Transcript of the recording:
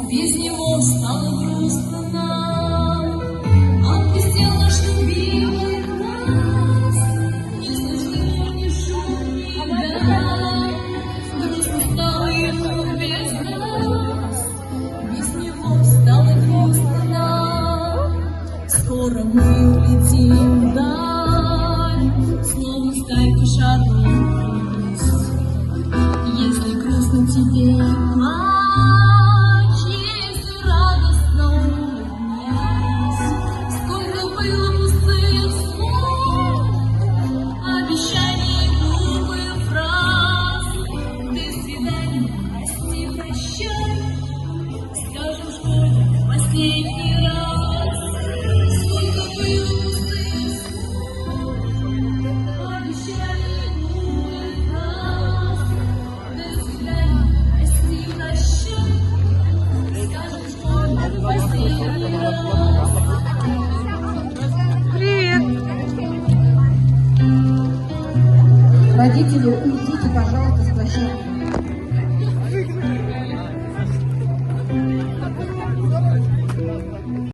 Без него стало грустно нам, отпустил наш любимый класс. Не слышно ни шум, ни гам, грустно стало ему без нас. Без него стало грустно нам. Скоро мы улетим вдаль, словно стайка шаров. Если грустно тебе, плачь, если радостно, улыбнись. Сколько было пустых слов, обещаний, глупых фраз. До свидания, прости, прощай, скажем, что это в последний раз. Сколько было пустых слов, обещаний, глупых фраз. До свидания, прости, прощай, скажем, что это в последний раз. Привет! Родители, уйдите, пожалуйста, с площадки.